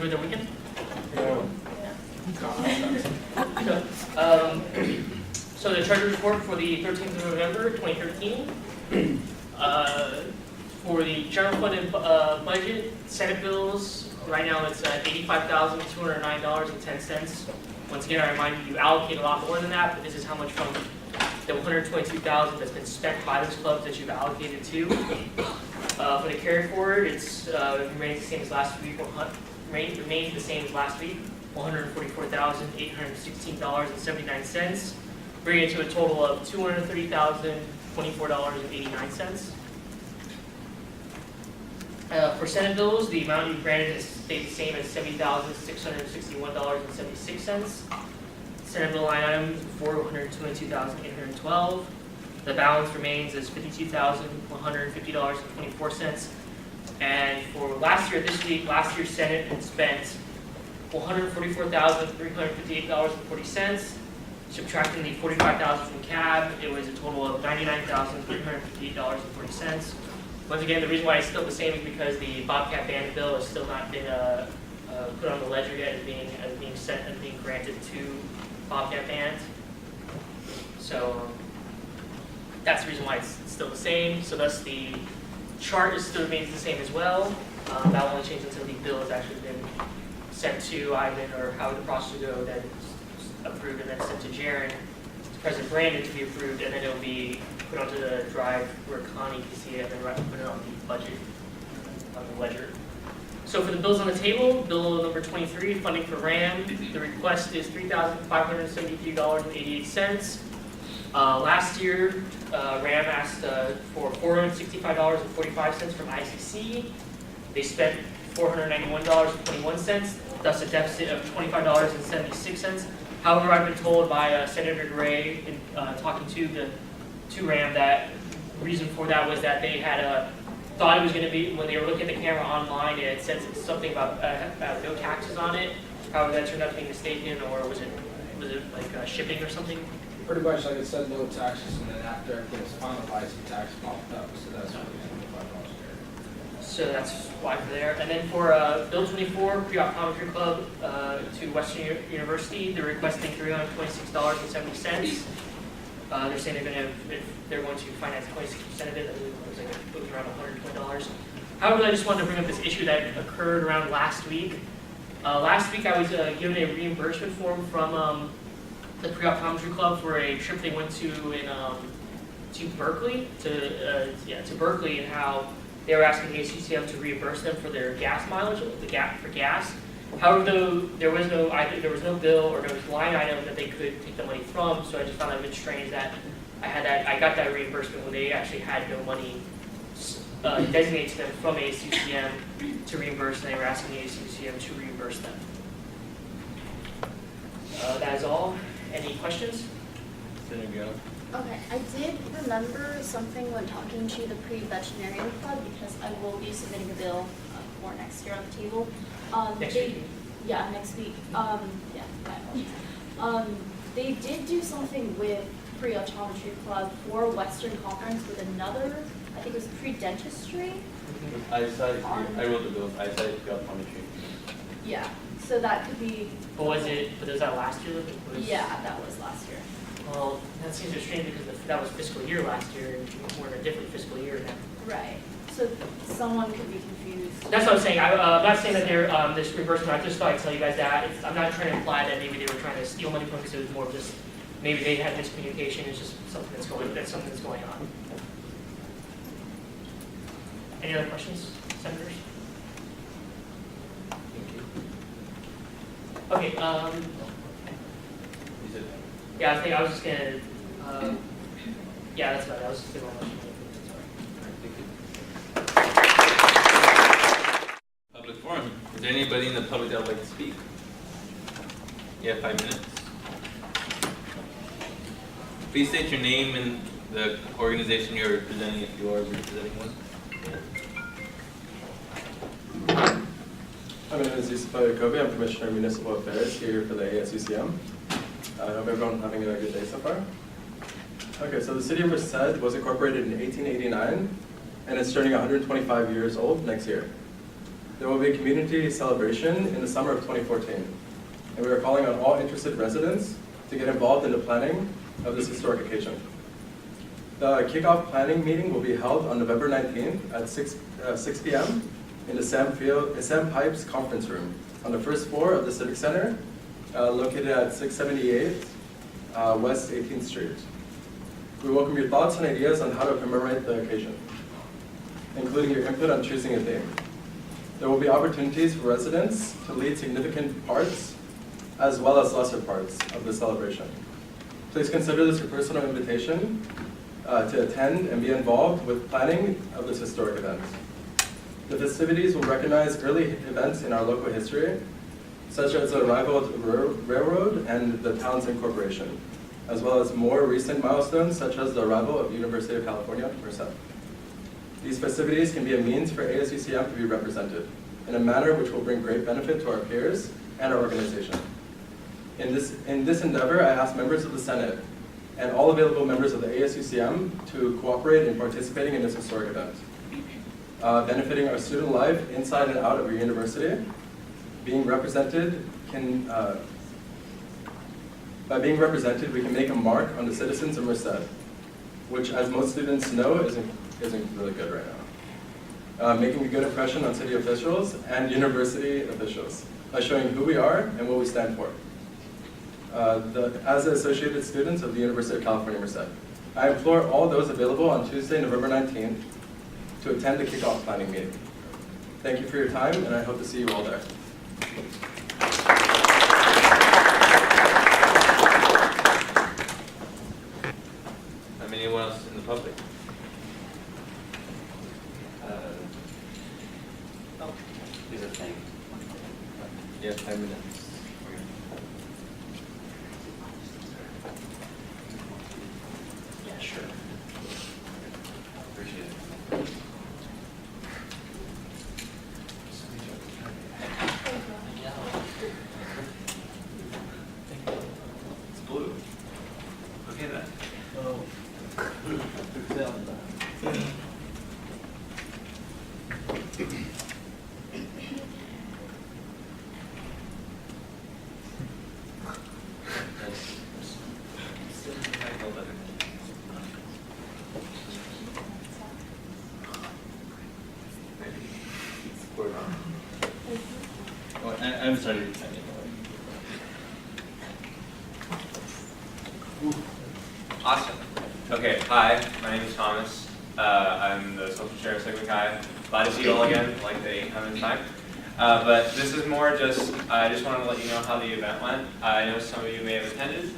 enjoyed their weekend? No. So the treasury report for the 13th of November, 2013. For the general fund and budget, Senate bills, right now it's $85,209.10. Once again, I remind you, you allocate a lot more than that, but this is how much from the $122,000 that's been spent by those clubs that you've allocated to. For the carry forward, it's remains the same as last week. Remains the same as last week. $144,816.79, bringing it to a total of $230,024.89. For Senate bills, the amount you granted has stayed the same as $70,661.76. Senate bill line item $422,812. The balance remains as $52,150.24. And for last year, this week, last year's Senate had spent $144,358.40. Subtracting the $45,000 from CAB, it was a total of $99,358.40. Once again, the reason why it's still the same is because the Bobcat Band bill has still not been put on the ledger yet as being granted to Bobcat Band. So that's the reason why it's still the same. So thus the chart still remains the same as well. That will only change until the bill has actually been sent to Ivan, or how the process will go, then it's approved and then sent to Jaron, to President Brandon to be approved, and then it will be put onto the drive where Connie can see it and then put it on the budget, on the ledger. So for the bills on the table, bill number 23, funding for RAM, the request is $3,573.88. Last year, RAM asked for $465.45 from ICC. They spent $491.21, thus a deficit of $25.76. However, I've been told by Senator Gray in talking to RAM that the reason for that was that they had thought it was going to be, when they were looking at the camera online, it said something about no taxes on it. However, that turned out to be mistaken, or was it like shipping or something? Pretty much like it said no taxes, and then after everything was finalized, the tax popped up. So that's what we $25 So that's why for there. And then for Bill 24, Pre-Optometry Club to Western University, they're requesting $326.70. They're saying they're going to finance 26% of it. It was around $120. However, I just wanted to bring up this issue that occurred around last week. Last week, I was given a reimbursement form from the Pre-Optometry Club for a trip they went to Berkeley, to Berkeley, and how they were asking the ASUCM to reimburse them for their gas mileage, for gas. However, though there was no bill or no line item that they could take the money from, so I just found it a bit strange that I got that reimbursement when they actually had no money designated to them from ASUCM to reimburse, and they were asking the ASUCM to reimburse them. That is all. Any questions? Okay, I did remember something when talking to the pre-veterinarian club, because I will be submitting a bill for next year on the table. Next week? Yeah, next week. They did do something with pre-optometry club for Western Conference with another, I think it was pre-dentistry. Eyesight, I wrote the bills, eyesight, optometry. Yeah, so that could be. But was that last year? Yeah, that was last year. Well, that seems so strange because that was fiscal year last year, and we're in a different fiscal year now. Right. So someone could be confused. That's what I'm saying. I'm not saying that they're this reimbursement. I just thought I'd tell you guys that. I'm not trying to imply that maybe they were trying to steal money from us. It was more of just maybe they had miscommunication. It's just something that's going on. Any other questions, senators? Okay. Yeah, I was just gonna. Yeah, that's about it. I was just gonna. Public forum. Is there anybody in the public that would like to speak? You have 5 minutes. Please state your name and the organization you're representing, if you are representing one. My name is Yusuf Yacobi. I'm Commissioner of Municipal Affairs here for the ASUCM. I hope everyone's having a good day so far. Okay, so the city of Merced was incorporated in 1889, and it's turning 125 years old next year. There will be a community celebration in the summer of 2014, and we are calling on all interested residents to get involved in the planning of this historic occasion. The kickoff planning meeting will be held on November 19th at 6 p.m. in the Sam Pipes Conference Room on the first floor of the Civic Center, located at 678 West 18th Street. We welcome your thoughts and ideas on how to commemorate the occasion, including your input on choosing a theme. There will be opportunities for residents to lead significant parts as well as lesser parts of the celebration. Please consider this your personal invitation to attend and be involved with planning of this historic event. The festivities will recognize early events in our local history, such as the arrival of the railroad and the town's incorporation, as well as more recent milestones such as the arrival of University of California, Merced. These festivities can be a means for ASUCM to be represented in a manner which will bring great benefit to our peers and our organization. In this endeavor, I ask members of the Senate and all available members of the ASUCM to cooperate in participating in this historic event, benefiting our student life inside and out of our university. By being represented, we can make a mark on the citizens of Merced, which, as most students know, isn't really good right now. Making a good impression on city officials and university officials by showing who we are and what we stand for. As the associated students of the University of California, Merced, I implore all those available on Tuesday, November 19th to attend the kickoff planning meeting. Thank you for your time, and I hope to see you all there. Anyone else in the public? Here's a thing. Yeah, 5 minutes. Yeah, sure. Appreciate it. It's blue. Okay then. I'm sorry. Awesome. Okay, hi, my name is Thomas. I'm the social chair of Sigma Chi. Glad to see you all again, like the 800th time. But this is more just, I just wanted to let you know how the event went. I know some of you may have attended.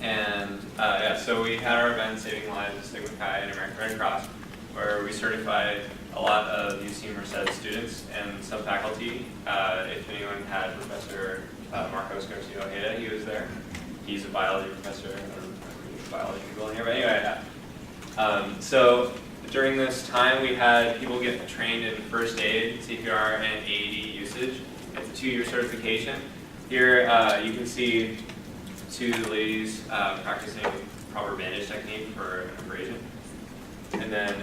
And yeah, so we had our event, Saving Lives at Sigma Chi and American Red Cross, where we certified a lot of UC Merced students and some faculty. If anyone had Professor Marcos Garcia Ojeda, he was there. He's a biology professor. I don't know if biology people in here, but anyway, so during this time we had people get trained in first aid, CPR, and AED usage. It's a 2-year certification. Here you can see 2 ladies practicing proper bandage technique for an abrasion. And then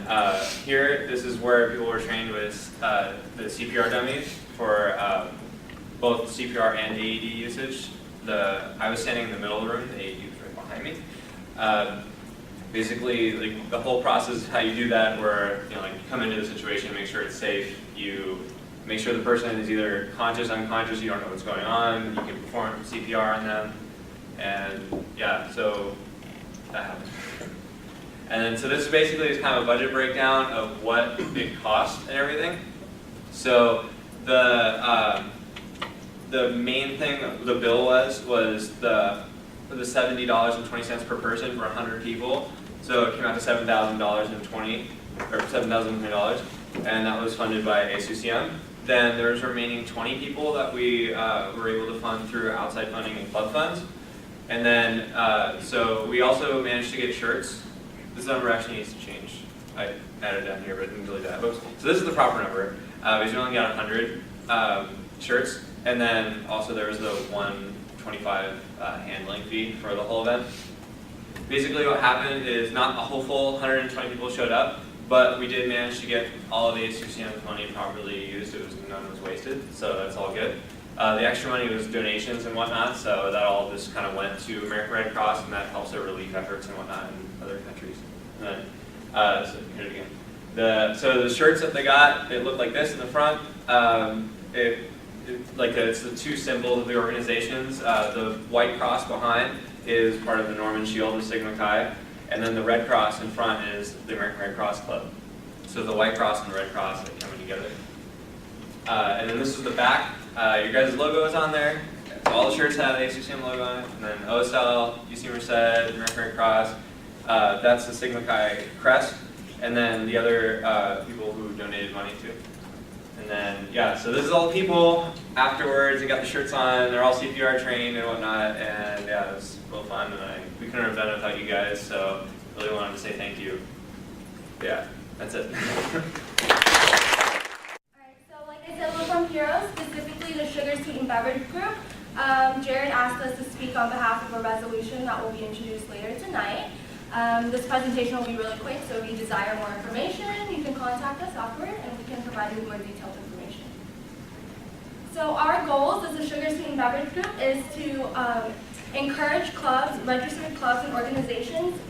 here, this is where people were trained with the CPR dummies for both CPR and AED usage. I was standing in the middle of the room, the AED was right behind me. Basically, like, the whole process of how you do that, where you come into the situation, make sure it's safe, you make sure the person is either conscious, unconscious, you don't know what's going on, you can perform CPR on them, and yeah, so that happened. And then, so this is basically just kind of a budget breakdown of what it cost and everything. So the main thing the bill was the $70.20 per person for 100 people. So it came out to $7,020 or $7,020, and that was funded by ASUCM. Then there's remaining 20 people that we were able to fund through outside funding and club funds. And then so we also managed to get shirts. This number actually needs to change. I added it down here, but it didn't really do that. So this is the proper number. Because we only got 100 shirts, and then also there was the $125 handling fee for the whole event. Basically what happened is not a whole full 120 people showed up, But we did manage to get all of the ASUCM's money properly used. None was wasted, so that's all good. The extra money was donations and whatnot, so that all just kind of went to American Red Cross, and that helps their relief efforts and whatnot in other countries. And then, so hit it again. So the shirts that they got, it looked like this in the front. It's the two symbols of the organizations. The white cross behind is part of the Norman Shield of Sigma Chi, and then the red cross in front is the American Red Cross Club. So the white cross and the red cross are coming together. And then this is the back. Your guys' logo is on there. All the shirts have the ASUCM logo on it. And then OSL, UC Merced, American Red Cross. That's the Sigma Chi crest. And then the other people who donated money too. And then, yeah, so this is all the people afterwards. They got the shirts on. They're all CPR trained and whatnot. And yeah, it was real fun. And we couldn't have done it without you guys. So really wanted to say thank you. Yeah, that's it. We're from Heroes, specifically the Sugar Sweetened Beverage Group. Jared asked us to speak on behalf of a resolution that will be introduced later tonight. This presentation will be really quick, so if you desire more information, you can contact us afterward and we can provide you with more detailed information. So our goals as the Sugar Sweetened Beverage Group is to encourage clubs, registered clubs and organizations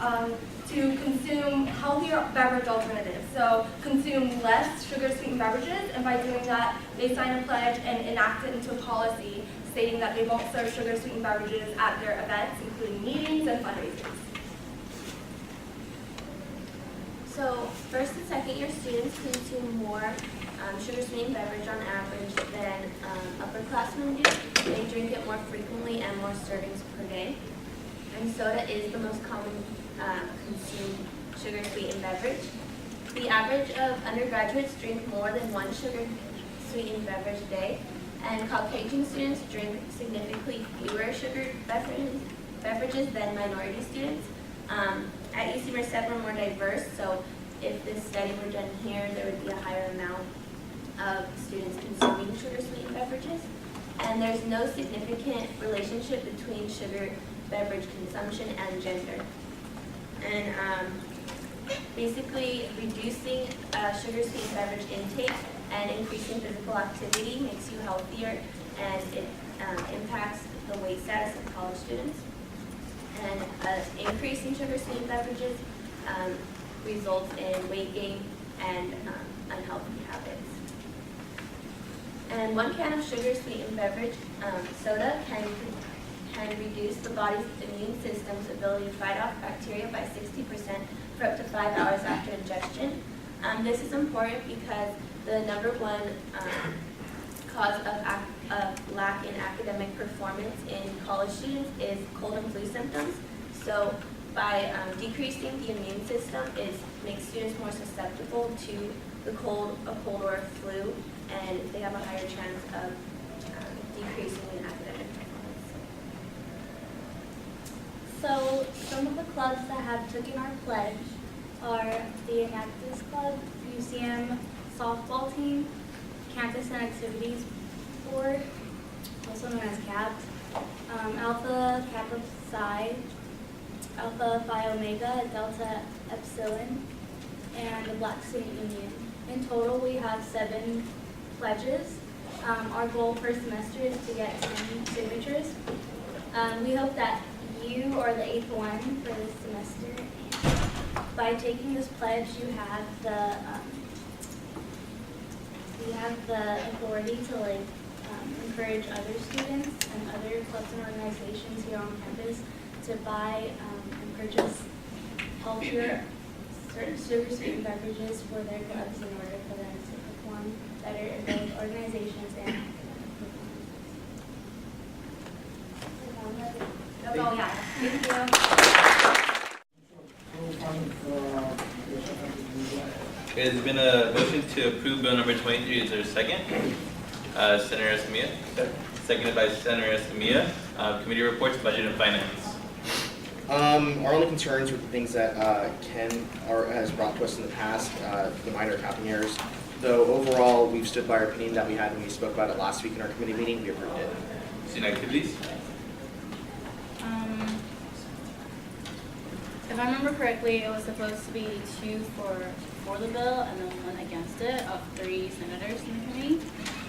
to consume healthier beverage alternatives. So consume less sugar-sweetened beverages, and by doing that, they sign a pledge and enact it into a policy stating that they won't serve sugar-sweetened beverages at their events, including meetings and fundraisers. So first and second year students consume more sugar-sweetened beverage on average than upperclassmen do. They drink it more frequently and more servings per day. And soda is the most common consumed sugar-sweetened beverage. The average of undergraduates drink more than one sugar-sweetened beverage a day, and Caucasian students drink significantly fewer sugar beverages than minority students. At UC Merced, we're more diverse, so if this study were done here, there would be a higher amount of students consuming sugar-sweetened beverages. And there's no significant relationship between sugar beverage consumption and gender. And basically, reducing sugar-sweetened beverage intake and increasing physical activity makes you healthier, and it impacts the weight status of college students. And an increase in sugar-sweetened beverages results in weight gain and unhealthy habits. And 1 can of sugar-sweetened beverage, soda, can reduce the body's immune system's ability to fight off bacteria by 60% for up to 5 hours after ingestion. This is important because the #1 cause of lack in academic performance in college students is cold and flu symptoms. So by decreasing the immune system, it makes students more susceptible to a cold or a flu, and they have a higher chance of decreasing in academic performance. So some of the clubs that have taken our pledge are the Enactus Club, UCM Softball Team, Campus and Activities Board, also known as CAPS, Alpha Kappa Psi, Alpha Phi Omega, Delta Epsilon, and the Black Student Union. In total, we have 7 pledges. Our goal per semester is to get 10 signatures. We hope that you are the 8th one for this semester. And by taking this pledge, you have the authority to encourage other students and other clubs and organizations here on campus to buy and purchase healthier sugar-sweetened beverages for their clubs in order for them to perform better in both organizations and academic. That's all we have. Thank you. Okay, there's been a motion to approve bill number 23. Is there a second? Senator Escamilla. Seconded by Senator Escamilla. Committee reports, budget and finance. Our only concerns were the things that Ken has brought to us in the past, the minor accounting errors. Though overall, we've stood by our opinion that we had when we spoke about it last week in our committee meeting. We approved it. Student activities. The if I remember correctly, it was supposed to be 2 for the bill and then 1 against it of 3 senators in the committee.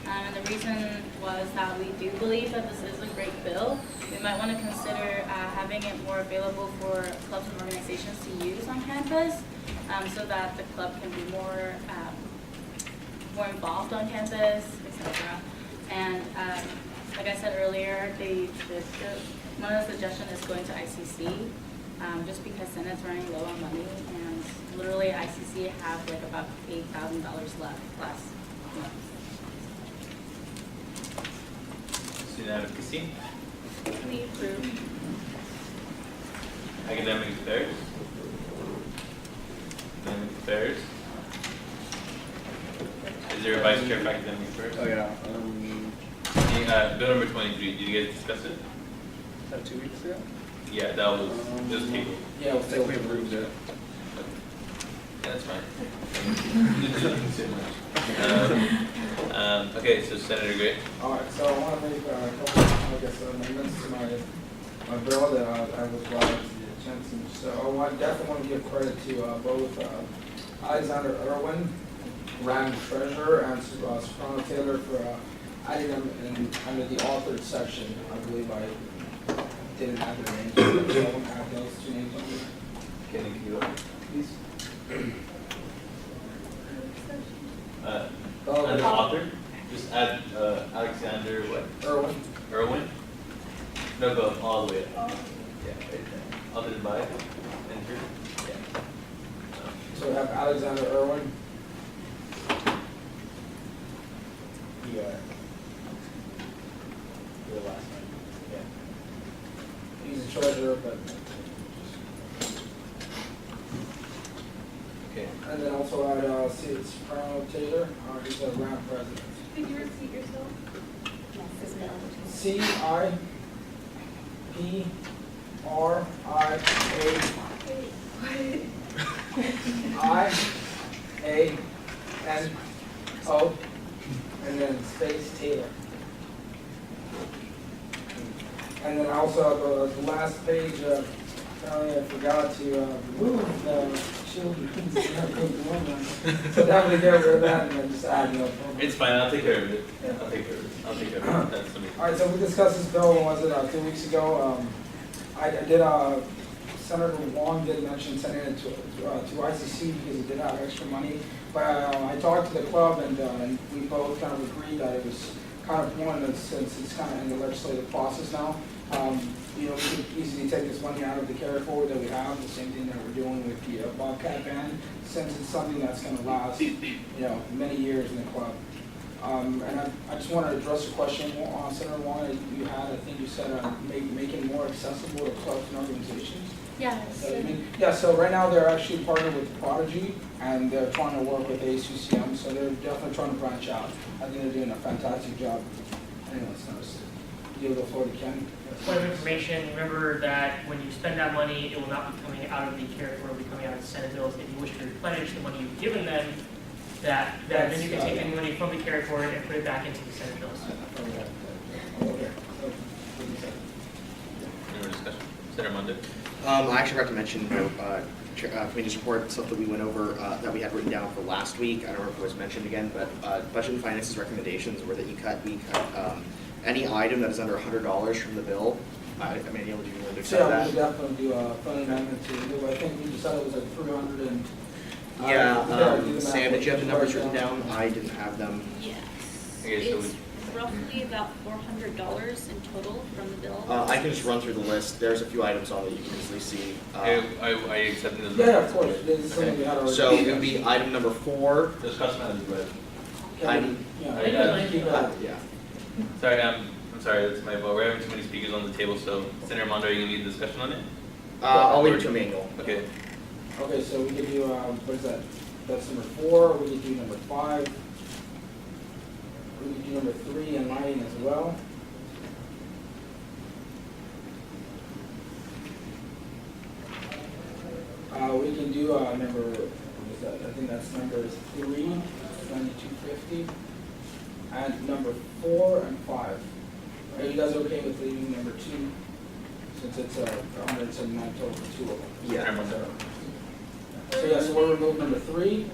And the reason was that we do believe that this is a great bill. We might want to consider having it more available for clubs and organizations to use on campus, so that the club can be more involved on campus, etc. And like I said earlier, one of the suggestions is going to ICC, just because Senate's running low on money, and literally ICC have like about $8,000 left plus. Student advocacy, We approve. academic affairs. Academic affairs. Is there a vice chair for academic affairs? Oh, yeah. Bill number 23, did you guys discuss it? Is that 2 weeks ago? Yeah, that was, it was tabled. Yeah, I we'll think take we approved it. Yeah, that's fine. Okay, so Senator Gray. All right, so I want to make a couple, I guess, amendments to my bill that I was brought to the attention. So I definitely want to give credit to both Alexander Irwin, Rand Treasurer, and Soprano Taylor for adding them under the authored section. I believe I didn't have their names, so I want to add those 2 names on there. Can you go, please? As an author, just add Alexander what? Irwin. Irwin? No, go all the way up. Yeah, right there. Authored by, enter. Yeah. So we have Alexander Irwin. The last one. Yeah. He's the treasurer, but, Okay. and then also add Soprano Taylor, he's the Rand president. Could you repeat yourself? CIPRIANO, and then space Taylor. And then also the last page, apparently I forgot to remove the children's. So definitely get rid of that and then just add no problem. It's fine, I'll take care of it. Yeah. I'll take care of it. I'll take care of it. That's something. All right, so we discussed this bill, was it 2 weeks ago? I did, Senator Wong did mention sending it to ICC because he did have extra money. But I talked to the club and we both kind of agreed that it was kind of one, since it's kind of in the legislative process now. You know, we could easily take this money out of the carry forward that we have, the same thing that we're doing with the Bobcat band, since it's something that's going to last, you know, many years in the club. And I just want to address a question, Senator Wong, you had, I think you said, making more accessible to clubs and organizations. Yes. Yeah, so right now they're actually partnered with Prodigy, and they're trying to work with ASUCM, so they're definitely trying to branch out. I think they're doing a fantastic job. Anyways, yield the floor to Ken. Point of information, remember that when you spend that money, it will not be coming out of the carry forward, it will be coming out of the Senate bills. If you wish to replenish the money you've given them, then you can take any money from the carry forward and put it back into the Senate bills. Okay. Any more discussion? Senator Mondo. I actually forgot to mention, committee's report, stuff that we went over, that we had written down for last week. I don't know if it was mentioned again, but Budget and Finance's recommendations were that we cut any item that is under $100 from the bill. I mean, do you want to accept Yeah, we that? should definitely do a fund amendment to, I think we decided it was like 300 and. Yeah, Sam, did you have the numbers written down? I didn't have them. Yes. Okay, so It's roughly about $400 in total from the bill. I can just run through the list. There's a few items on it you can easily see. Are you accepting this? Yeah, of course, this is something we had already. So it would be item number 4. This customer is red. Item, Yeah. Sorry, I'm sorry, that's my fault. We're having too many speakers on the table, so Senator Mondo, are you going to lead the discussion on it? I'll leave it to Emmanuel. Okay. Okay, so we could do, what is that? That's number 4, we could do number 5. We could do number 3 and lighting as well. We can do number, what is that? I think that's number 3, 9250. And number 4 and 5. Are you guys okay with leaving number 2? since it's 179 total for 2 of them. Yeah. So yeah, so we're removing number 3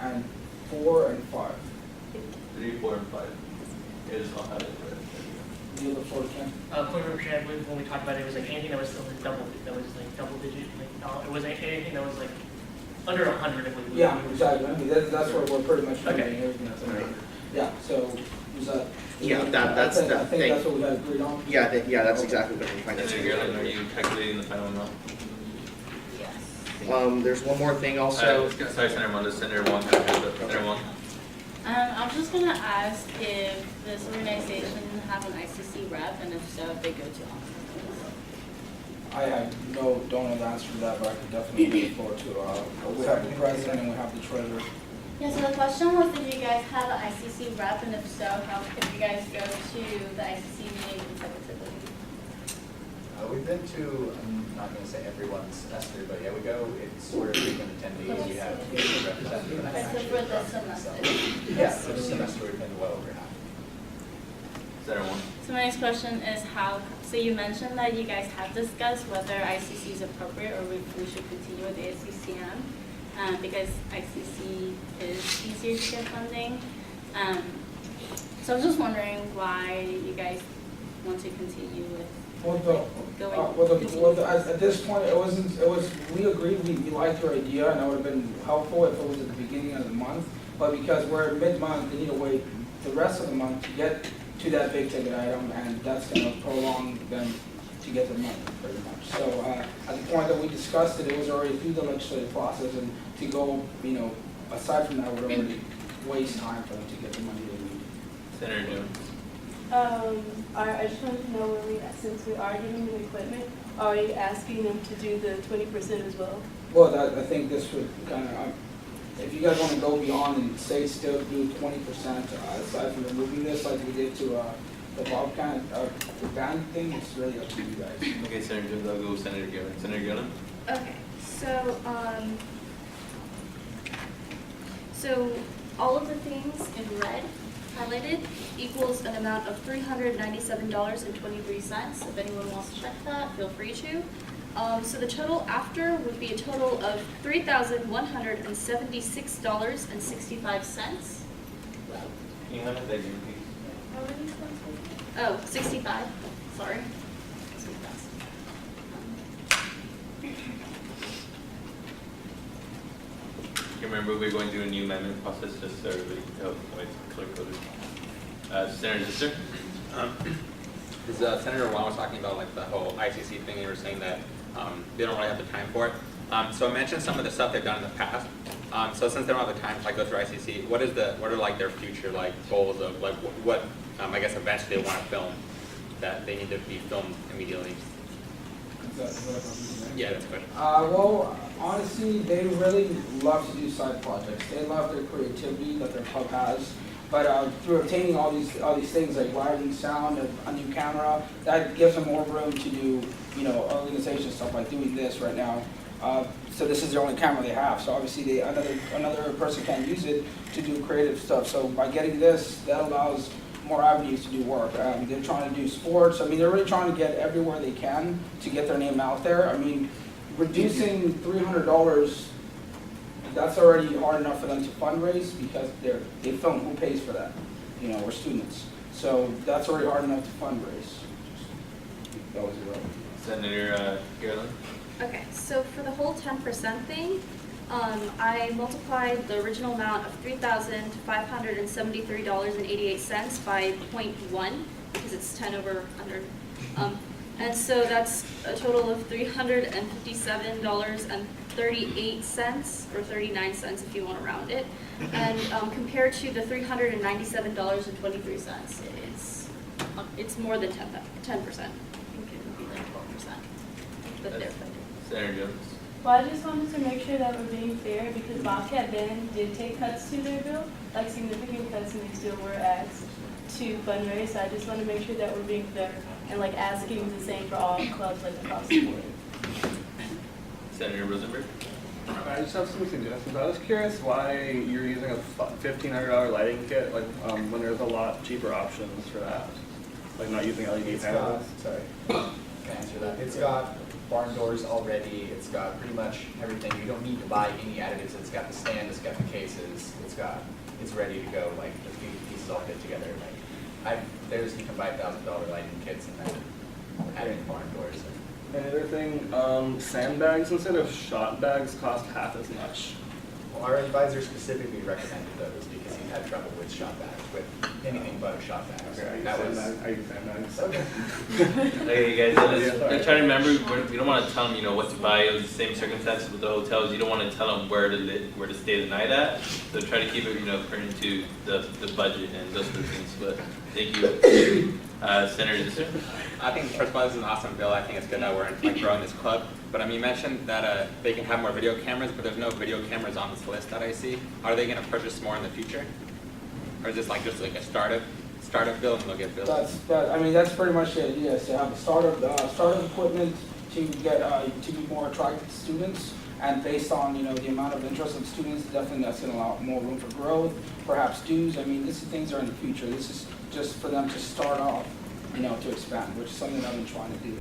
and 4 and 5. 3, 4, and 5. It is all had it right. Do you look forward to Ken? Point of order, I believe when we talked about it, it was like anything that was still like double digit, like, it wasn't anything that was like under 100 if we. Yeah, exactly. I mean, that's what we're pretty much doing, Okay. everything that's under. Yeah, so is that? Yeah, that's I the think thing. that's what we got agreed on. Yeah, that's exactly what we're trying Senator to Gerlin, are you calculating the final amount? Yes. There's one more thing also. Sorry, Senator Mondo, Senator Wong, Senator Wong. I was just gonna ask if this organization have an ICC rep, and if so, if they go to office. I don't have the answer to that, but I could definitely look forward to, we have the president and we have the treasurer. Yeah, so the question was, did you guys have an ICC rep, and if so, how, if you guys go to the ICC meeting consecutively? We've been to, I'm not going to say every one semester, but yeah, we go, it's sort of frequent attendees, we have a representative. Except for this semester. Yeah, for the semester, we've been well over half. Senator Wong. So my next question is how, so you mentioned that you guys have discussed whether ICC is appropriate or if we should continue with ASUCM, because ICC is easier to get funding. So I was just wondering why you guys want to continue with At this point, we agreed, we liked your idea, and it would have been helpful if it was at the beginning of the month, but because we're at mid-month, they need to wait the rest of the month to get to that big ticket item, and that's gonna prolong them to get the money, pretty much. So, at the point that we discussed it, it was already through the legislative process, and to go, aside from that, would already waste time for them to get the money they need. Senator Jones. I just wanted to know since we are giving them equipment, are you asking them to do the 20% as well? Well, I think this would kind of, if you guys want to go beyond and say still do 20%, aside from removing this like we did to the Bobcat, the band thing, it's really up to you guys. Okay, Senator Jones, I'll go with Senator Gillen. Senator Gillen? Okay, so all of the things in red highlighted equals an amount of $397.23. If anyone wants to check that, feel free to. So the total after would be a total of $3,176.65. Can you have it again, please? Oh, 65, sorry. You remember we're going through a new amendment process, just so everybody can tell why it's color-coded. Senator Zister? Senator Wong was talking about like the whole ICC thing, and you were saying that they don't really have the time for it. So I mentioned some of the stuff they've done in the past. So since they don't have the time to like go through ICC, what are like their future like goals of like what I guess events they want to film that they need to be filmed immediately? Yeah, that's a question. Well, honestly, they really love to do side projects. They love their creativity that their club has. But through obtaining all these things like lighting, sound, a new camera, that gives them more room to do, organization stuff like doing this right now. So this is the only camera they have. So obviously, another person can't use it to do creative stuff. So by getting this, that allows more avenues to do work. They're trying to do sports. I mean, they're really trying to get everywhere they can to get their name out there. I mean, reducing $300. That's already hard enough for them to fundraise because they film. Who pays for that? We're students. So that's already hard enough to fundraise. That was it. Senator Garland? Okay, so for the whole 10% thing, I multiplied the original amount of $3,573.88 by 0.1 because it's 10 over 100. And so that's a total of $357.38 or 39 cents if you want to round it. And compared to the $397.23, it's more than 10%. I think it would be like 12% that they're funding. Senator Jones? Well, I just wanted to make sure that we're being fair because Bobcat Band did take cuts to their bill, like significant cuts, and they still were asked to fundraise. So I just want to make sure that we're being fair and like asking the same for all clubs like across the board. Senator Rosenberg? I just have some suggestions. I was curious why you're using a $1,500 lighting kit, like when there's a lot cheaper options for that, like not using LED panels. Sorry. can answer that. It's got barn doors already, it's got pretty much everything. You don't need to buy any additives. It's got the stand, it's got the cases, it's ready to go, like the pieces all fit together. Like you can buy $1,000 lighting kits and then adding barn doors. Another thing, sandbags instead of shot bags cost half as much. Well, our advisor specifically recommended those because he had trouble with shot bags, with anything but a shot bag. So I use sandbags. Okay. Okay, guys, let's try to remember, we don't want to tell them, what to buy. It was the same circumstances with the hotels. You don't want to tell them where to stay the night at. So try to keep it, according to the budget and those sort of things. But thank you. Senator Zisser? I think, first of all, this is an awesome bill. I think it's good that we're growing this club. But you mentioned that they can have more video cameras, but there's no video cameras on this list that I see. Are they going to purchase more in the future? Or is this just like a startup bill and they'll get bills? That's pretty much the idea, is to have a startup equipment to get, to be more attractive to students. And based on, the amount of interest of students, definitely that's going to allow more room for growth, perhaps dues. These things are in the future. This is just for them to start off, to expand, which is something I've been trying to do.